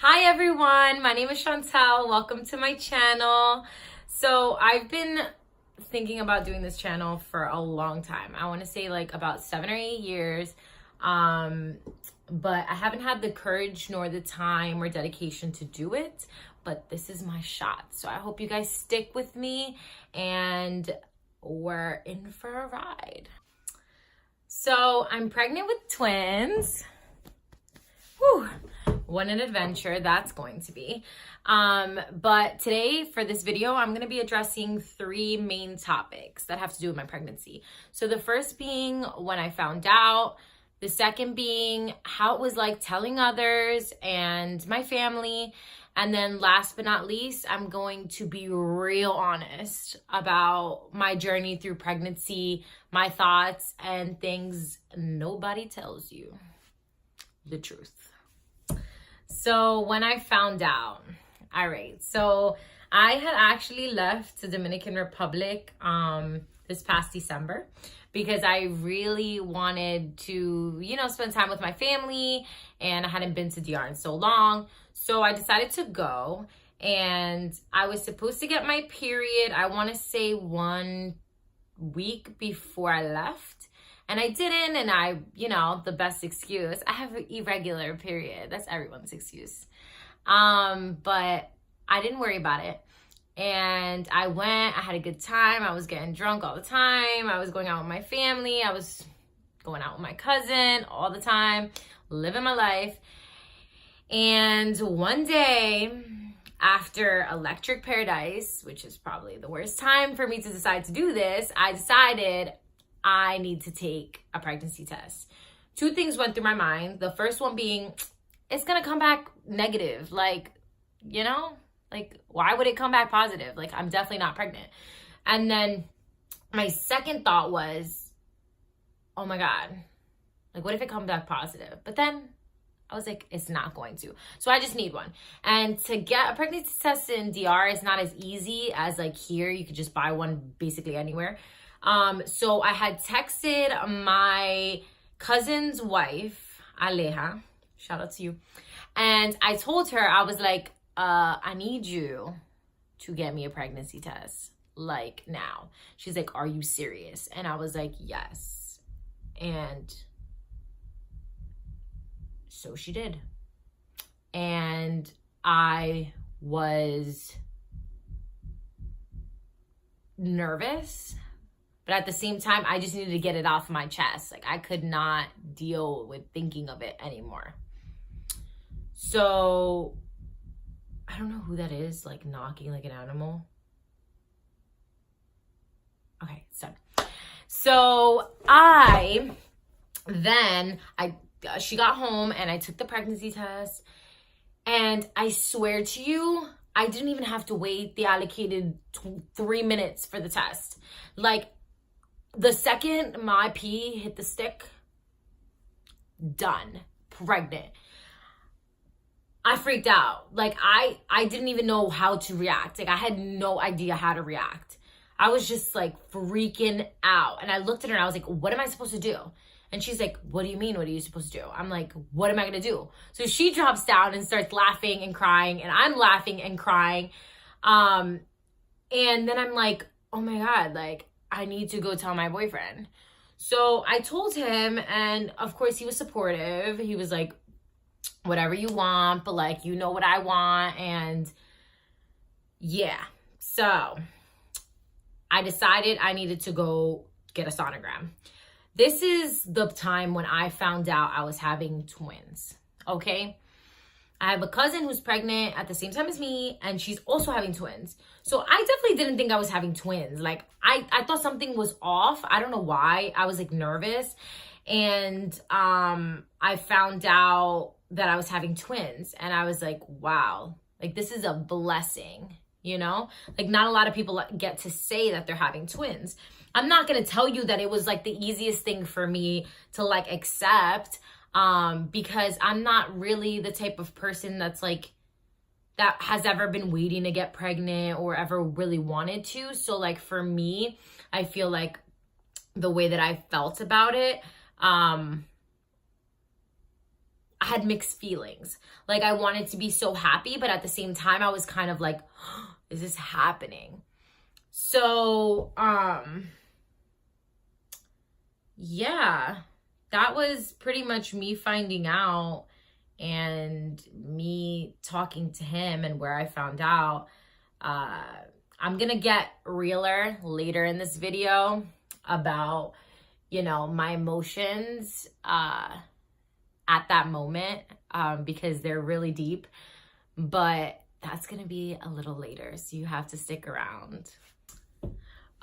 Hi everyone, my name is Chantel. Welcome to my channel. So I've been thinking about doing this channel for a long time. I want to say like about 7 or 8 years. But I haven't had the courage nor the time or dedication to do it. But this is my shot. So I hope you guys stick with me and we're in for a ride. So I'm pregnant with twins. Whew. What an adventure that's going to be. But today for this video, I'm going to be addressing 3 main topics that have to do with my pregnancy. So the first being when I found out, the second being how it was like telling others and my family. And then last but not least, I'm going to be real honest about my journey through pregnancy, my thoughts, and things nobody tells you. The truth. So when I found out, all right, so I had actually left the Dominican Republic this past December because I really wanted to, spend time with my family, and I hadn't been to DR in so long. So I decided to go, and I was supposed to get my period, I want to say 1 week before I left. And I didn't, and I, the best excuse, I have an irregular period. That's everyone's excuse. But I didn't worry about it. And I went, I had a good time. I was getting drunk all the time. I was going out with my family. I was going out with my cousin all the time, living my life. And one day, after Electric Paradise, which is probably the worst time for me to decide to do this, I decided I need to take a pregnancy test. 2 things went through my mind. The first one being, it's going to come back negative. Like, why would it come back positive? Like, I'm definitely not pregnant. And then my second thought was, oh my God, like, what if it comes back positive? But then I was like, it's not going to. So I just need one. And to get a pregnancy test in DR is not as easy as like here. You could just buy one basically anywhere. So I had texted my cousin's wife, Aleja, shout out to you. And I told her, I was like, I need you to get me a pregnancy test, like now. She's like, are you serious? And I was like, yes. And so she did. And I was nervous. But at the same time, I just needed to get it off my chest. Like, I could not deal with thinking of it anymore. So, I don't know who that is, like, knocking like an animal. Okay, it's done. So, she got home, and I took the pregnancy test. And I swear to you, I didn't even have to wait the allocated 3 minutes for the test. Like, the second my pee hit the stick, done, pregnant. I freaked out. Like, I didn't even know how to react. Like, I had no idea how to react. I was just like freaking out. And I looked at her and I was like, what am I supposed to do? And she's like, what do you mean? What are you supposed to do? I'm like, what am I going to do? So she drops down and starts laughing and crying, and I'm laughing and crying. And then I'm like, oh my God, like, I need to go tell my boyfriend. So I told him, and of course he was supportive. He was like, whatever you want, but like, you know what I want. And yeah, so I decided I needed to go get a sonogram. This is the time when I found out I was having twins, okay? I have a cousin who's pregnant at the same time as me, and she's also having twins. So I definitely didn't think I was having twins. Like, I thought something was off. I don't know why. I was like nervous. And I found out that I was having twins, and I was like, wow, like, this is a blessing, Like, not a lot of people get to say that they're having twins. I'm not going to tell you that it was like the easiest thing for me to like accept. Because I'm not really the type of person that's like, that has ever been waiting to get pregnant or ever really wanted to. So like for me, I feel like the way that I felt about it, I I had mixed feelings. Like, I wanted to be so happy, but at the same time, I was kind of like, is this happening? So, yeah, that was pretty much me finding out and me talking to him and where I found out. I'm gonna get realer later in this video about, you know, my emotions at that moment, because they're really deep, but that's gonna be a little later, so you have to stick around.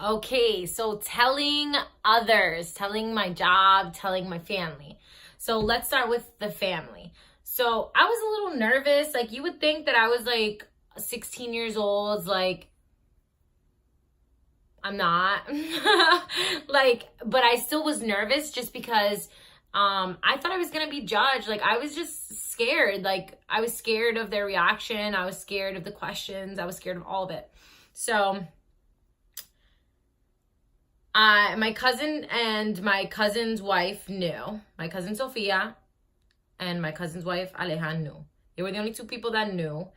Okay, so telling others, telling my job, telling my family. So let's start with the family. So I was a little nervous. Like, you would think that I was like 16 years old, like, I'm not. Like, but I still was nervous just because I thought I was gonna be judged. Like, I was just scared. Like, I was scared of their reaction. I was scared of the questions. I was scared of all of it. So my cousin and my cousin's wife knew. My cousin Sophia and my cousin's wife Aleja knew. They were the only two people that knew.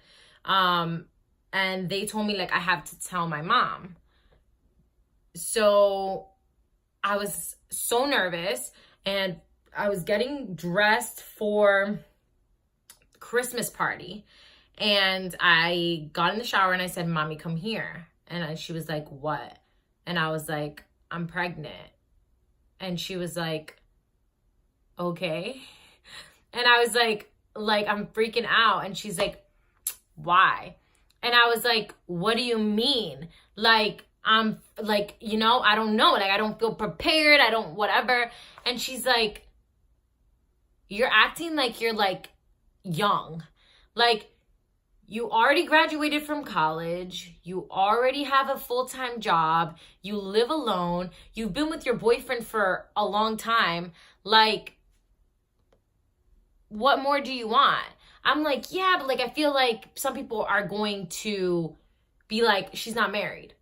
And they told me, like, I have to tell my mom. So I was so nervous, and I was getting dressed for Christmas party, and I got in the shower and I said, Mommy, come here. And she was like, what? And I was like, I'm pregnant. And she was like, okay. And I was like, I'm freaking out. And she's like, why? And I was like, what do you mean? Like, I'm like, you know, I don't know. Like, I don't feel prepared. I don't, whatever. And she's like, you're acting like you're like young. Like, you already graduated from college. You already have a full-time job. You live alone. You've been with your boyfriend for a long time. Like, what more do you want? I'm like, yeah, but like, I feel like some people are going to be like, she's not married.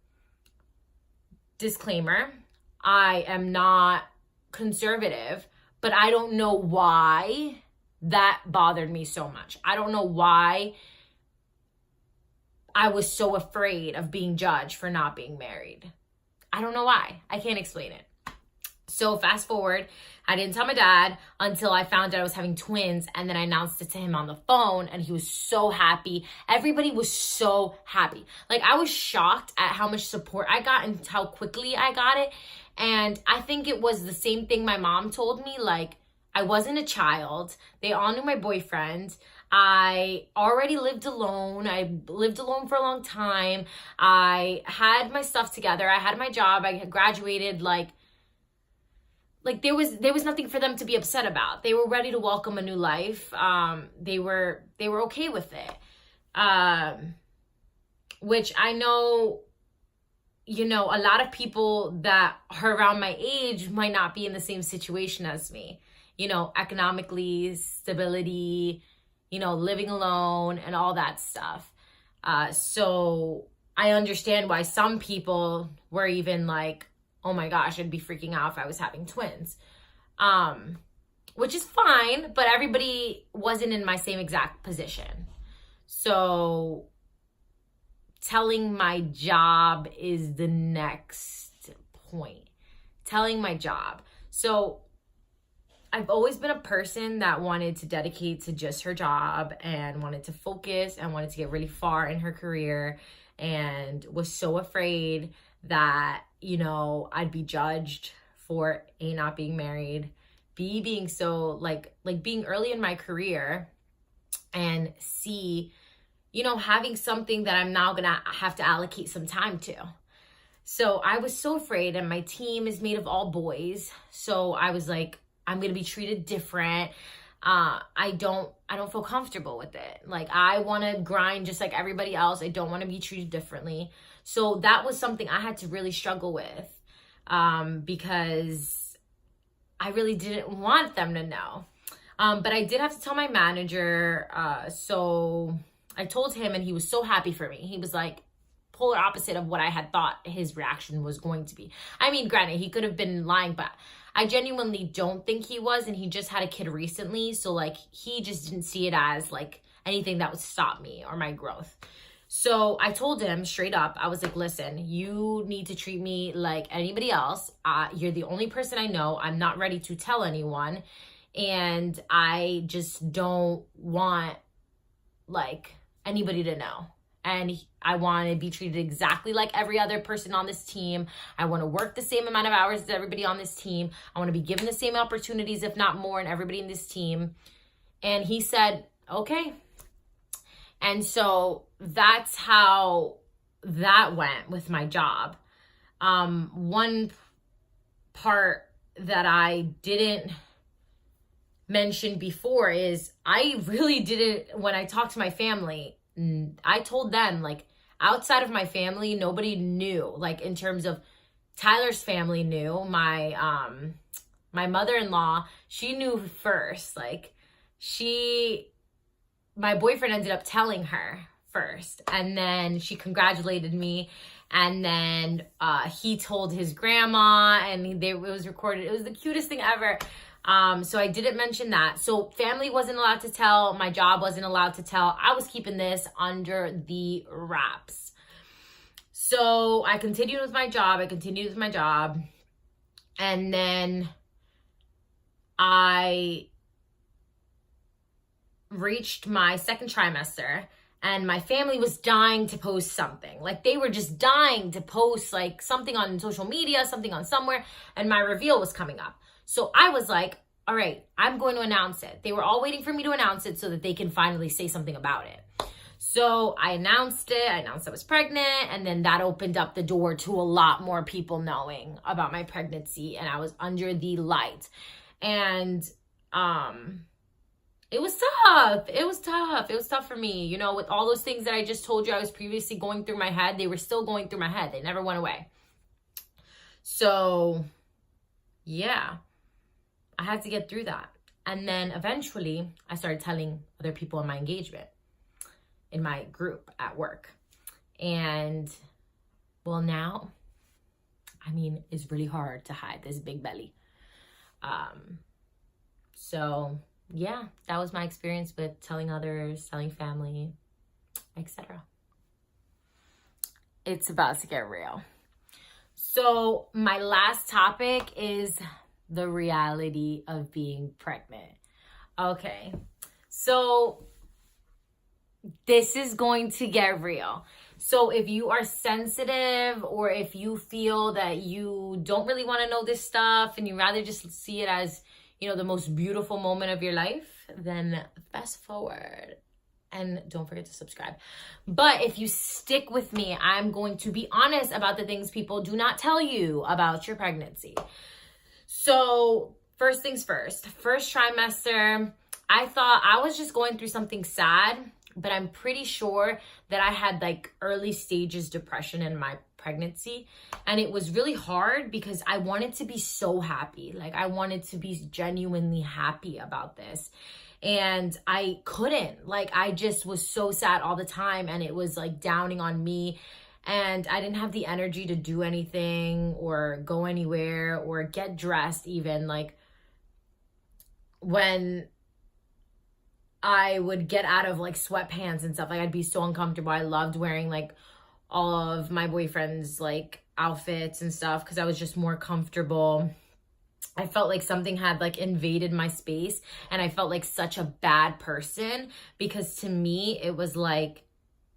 Disclaimer, I am not conservative, but I don't know why that bothered me so much. I don't know why I was so afraid of being judged for not being married. I don't know why. I can't explain it. So fast forward, I didn't tell my dad until I found out I was having twins, and then I announced it to him on the phone, and he was so happy. Everybody was so happy. Like, I was shocked at how much support I got and how quickly I got it. And I think it was the same thing my mom told me. Like, I wasn't a child. They all knew my boyfriend. I already lived alone. I lived alone for a long time. I had my stuff together. I had my job. I had graduated. Like there was nothing for them to be upset about. They were ready to welcome a new life. They were okay with it. Which I know, you know, a lot of people that are around my age might not be in the same situation as me. You know, economically, stability, you know, living alone and all that stuff. So I understand why some people were even like, oh my gosh, I'd be freaking out if I was having twins. Which is fine, but everybody wasn't in my same exact position. So telling my job is the next point. Telling my job. So I've always been a person that wanted to dedicate to just her job and wanted to focus and wanted to get really far in her career, and was so afraid that, you know, I'd be judged for A, not being married, B, being so like being early in my career, and C, you know, having something that I'm now gonna have to allocate some time to. So I was so afraid, and my team is made of all boys. So I was like, I'm gonna be treated different. I don't feel comfortable with it. Like, I wanna grind just like everybody else. I don't wanna be treated differently. So that was something I had to really struggle with, because I really didn't want them to know. But I did have to tell my manager. So I told him, and he was so happy for me. He was like, polar opposite of what I had thought his reaction was going to be. I mean, granted, he could have been lying, but I genuinely don't think he was, and he just had a kid recently, so like he just didn't see it as like anything that would stop me or my growth. So I told him straight up, I was like, listen, you need to treat me like anybody else. You're the only person I know. I'm not ready to tell anyone. And I just don't want like anybody to know. And I want to be treated exactly like every other person on this team. I want to work the same amount of hours as everybody on this team. I want to be given the same opportunities, if not more, and everybody in this team. And he said, okay. And so that's how that went with my job. One part that I didn't mention before is I really didn't, when I talked to my family, I told them, like, outside of my family, nobody knew. Like, in terms of Tyler's family knew. My mother-in-law, she knew first. Like, my boyfriend ended up telling her first, and then she congratulated me, and then he told his grandma, and it was recorded. It was the cutest thing ever. So I didn't mention that. So family wasn't allowed to tell. My job wasn't allowed to tell. I was keeping this under the wraps. So I continued with my job. And then I reached my second trimester, and my family was dying to post something. Like, they were just dying to post like something on social media, something on somewhere, and my reveal was coming up. So I was like, all right, I'm going to announce it. They were all waiting for me to announce it so that they can finally say something about it. So I announced it. I announced I was pregnant, and then that opened up the door to a lot more people knowing about my pregnancy, and I was under the light. And it was tough. It was tough for me. You know, with all those things that I just told you I was previously going through my head, they were still going through my head. They never went away. So yeah, I had to get through that. And then eventually I started telling other people in my engagement, in my group at work. And well, now, I mean, it's really hard to hide this big belly. So yeah, that was my experience with telling others, telling family, etc. It's about to get real. So my last topic is the reality of being pregnant. Okay, so this is going to get real. So if you are sensitive, or if you feel that you don't really want to know this stuff and you rather just see it as, you know, the most beautiful moment of your life, then fast forward and don't forget to subscribe. But if you stick with me, I'm going to be honest about the things people do not tell you about your pregnancy. So first things first trimester, I thought I was just going through something sad, but I'm pretty sure that I had like early stages depression in my pregnancy. And it was really hard because I wanted to be so happy. Like, I wanted to be genuinely happy about this. And I couldn't. Like, I just was so sad all the time, and it was like downing on me. And I didn't have the energy to do anything or go anywhere or get dressed even. Like, when I would get out of like sweatpants and stuff, like, I'd be so uncomfortable. I loved wearing like all of my boyfriend's like outfits and stuff because I was just more comfortable. I felt like something had like invaded my space, and I felt like such a bad person, because to me it was like,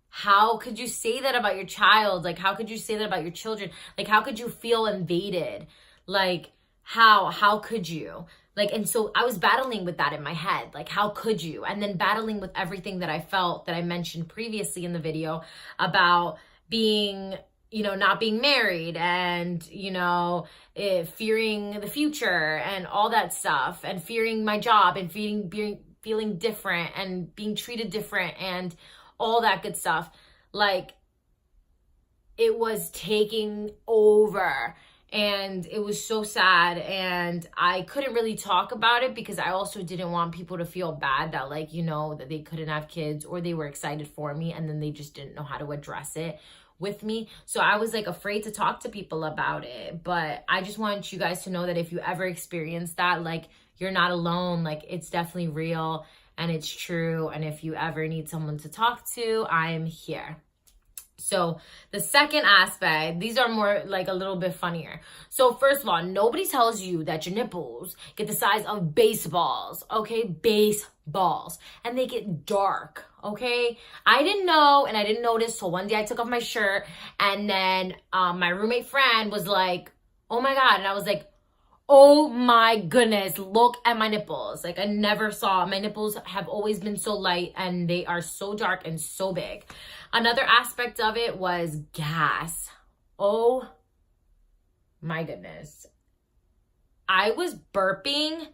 how could you say that about your child? Like, how could you say that about your children? Like, how could you feel invaded? Like, how could you? Like, and so I was battling with that in my head. Like, how could you? And then battling with everything that I felt that I mentioned previously in the video about being, you know, not being married, and, you know, fearing the future and all that stuff, and fearing my job, and feeling different and being treated different and all that good stuff. Like, it was taking over. And it was so sad, and I couldn't really talk about it because I also didn't want people to feel bad that, like, you know, that they couldn't have kids, or they were excited for me and then they just didn't know how to address it, with me. So I was like afraid to talk to people about it. But I just want you guys to know that if you ever experience that, like, you're not alone. Like, it's definitely real and it's true. And if you ever need someone to talk to, I'm here. So the second aspect, these are more like a little bit funnier. So first of all, nobody tells you that your nipples get the size of baseballs, okay? Baseballs. And they get dark, okay? I didn't know, and I didn't notice till one day I took off my shirt, and then my roommate friend was like, oh my God. And I was like, oh my goodness, look at my nipples. Like, I never saw, my nipples have always been so light and they are so dark and so big. Another aspect of it was gas. Oh my goodness. I was burping,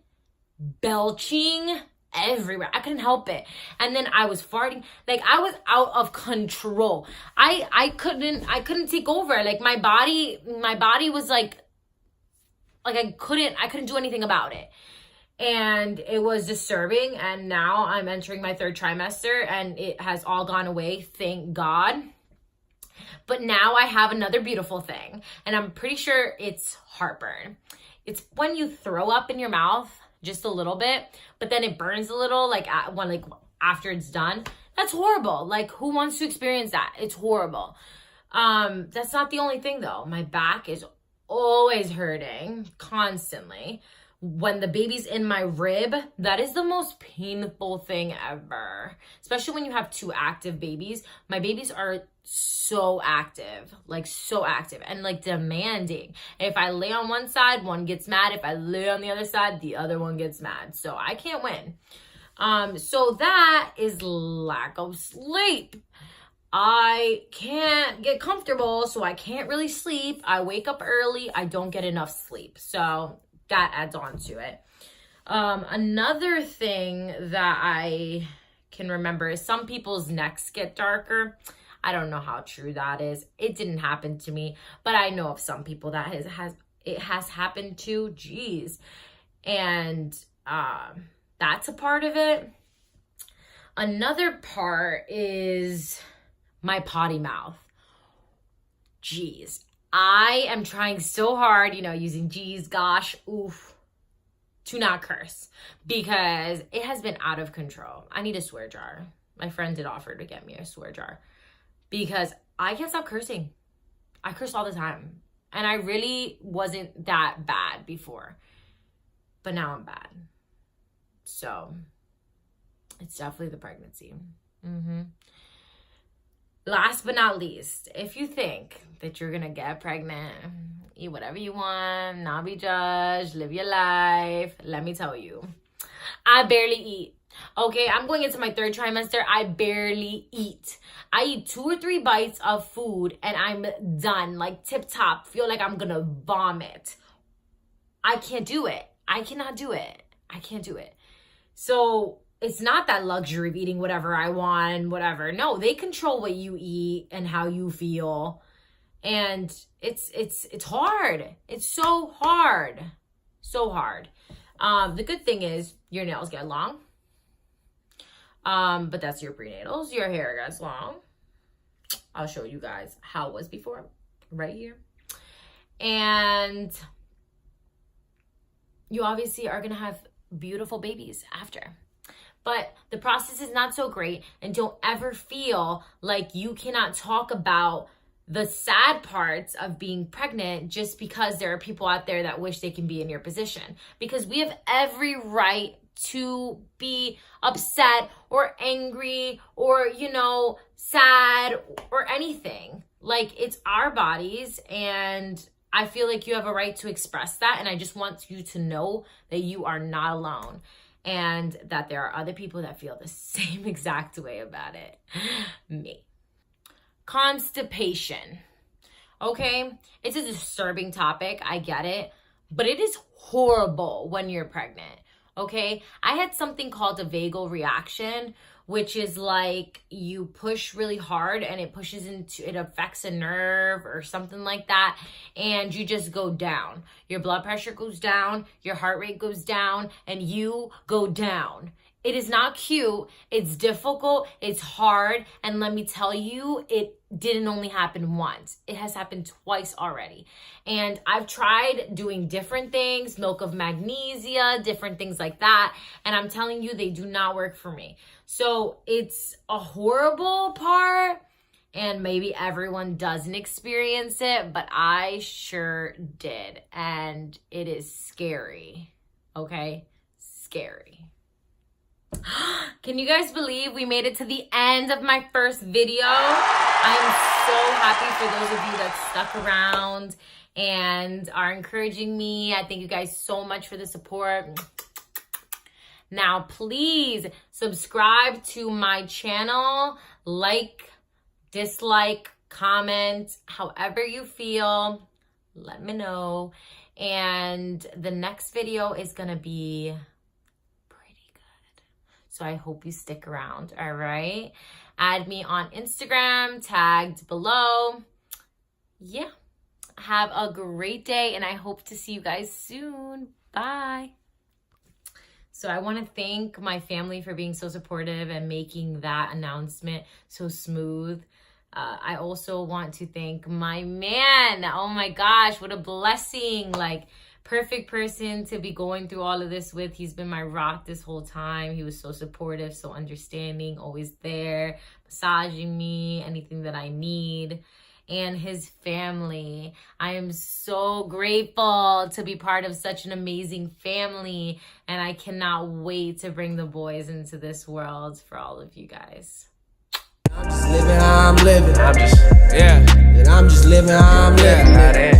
belching everywhere. I couldn't help it. And then I was farting. Like, I was out of control. I couldn't take over. Like, my body was like I couldn't do anything about it. And it was disturbing. And now I'm entering my 3rd trimester and it has all gone away. Thank God. But now I have another beautiful thing. And I'm pretty sure it's heartburn. It's when you throw up in your mouth just a little bit, but then it burns a little after it's done. That's horrible. Like, who wants to experience that? It's horrible. That's not the only thing though. My back is always hurting constantly. When the baby's in my rib, that is the most painful thing ever. Especially when you have 2 active babies. My babies are so active, like so active and like demanding. And if I lay on one side, one gets mad. If I lay on the other side, the other one gets mad. So I can't win. So that is lack of sleep. I can't get comfortable, so I can't really sleep. I wake up early. I don't get enough sleep. So that adds on to it. Another thing that I can remember is some people's necks get darker. I don't know how true that is. It didn't happen to me, but I know of some people that it has happened to. Geez. And that's a part of it. Another part is my potty mouth. Geez. I am trying so hard, using geez, gosh, oof, to not curse because it has been out of control. I need a swear jar. My friend did offer to get me a swear jar because I can't stop cursing. I curse all the time. And I really wasn't that bad before. But now I'm bad. So it's definitely the pregnancy. Last but not least, if you think that you're gonna get pregnant, eat whatever you want, not be judged, live your life, let me tell you, I barely eat. Okay, I'm going into my 3rd trimester. I barely eat. I eat 2 or 3 bites of food and I'm done, like tip top. Feel like I'm gonna vomit. I can't do it. I cannot do it. I can't do it. So it's not that luxury of eating whatever I want, whatever. No, they control what you eat and how you feel. And it's hard. It's so hard. So hard. The good thing is your nails get long. But that's your prenatals. Your hair gets long. I'll show you guys how it was before. Right here. And you obviously are going to have beautiful babies after. But the process is not so great, and don't ever feel like you cannot talk about the sad parts of being pregnant just because there are people out there that wish they can be in your position. Because we have every right to be upset or angry or, sad or anything. Like, it's our bodies, and I feel like you have a right to express that, and I just want you to know that you are not alone. And that there are other people that feel the same exact way about it. Me. Constipation. Okay? It's a disturbing topic. I get it. But it is horrible when you're pregnant. Okay? I had something called a vagal reaction, which is like you push really hard and it affects a nerve or something like that. And you just go down. Your blood pressure goes down, your heart rate goes down, and you go down It is not cute. It's difficult. It's hard. And let me tell you, it didn't only happen once. It has happened twice already. And I've tried doing different things, milk of magnesia, different things like that. And I'm telling you, they do not work for me. So it's a horrible part. And maybe everyone doesn't experience it, but I sure did. And it is scary. Okay? Scary. Can you guys believe we made it to the end of my first video? I am so happy for those of you that stuck around and are encouraging me. I thank you guys so much for the support. Now, please subscribe to my channel, like, dislike, comment, however you feel, let me know. And the next video is gonna be pretty good. So I hope you stick around, all right? Add me on Instagram, tagged below. Yeah, have a great day and I hope to see you guys soon. Bye. So I want to thank my family for being so supportive and making that announcement so smooth. I also want to thank my man. Oh my gosh, what a blessing. Like, perfect person to be going through all of this with. He's been my rock this whole time. He was so supportive, so understanding, always there, massaging me, anything that I need. And his family. I am so grateful to be part of such an amazing family. And I cannot wait to bring the boys into this world for all of you guys. I'm just living how I'm living. And I'm just living how I'm living.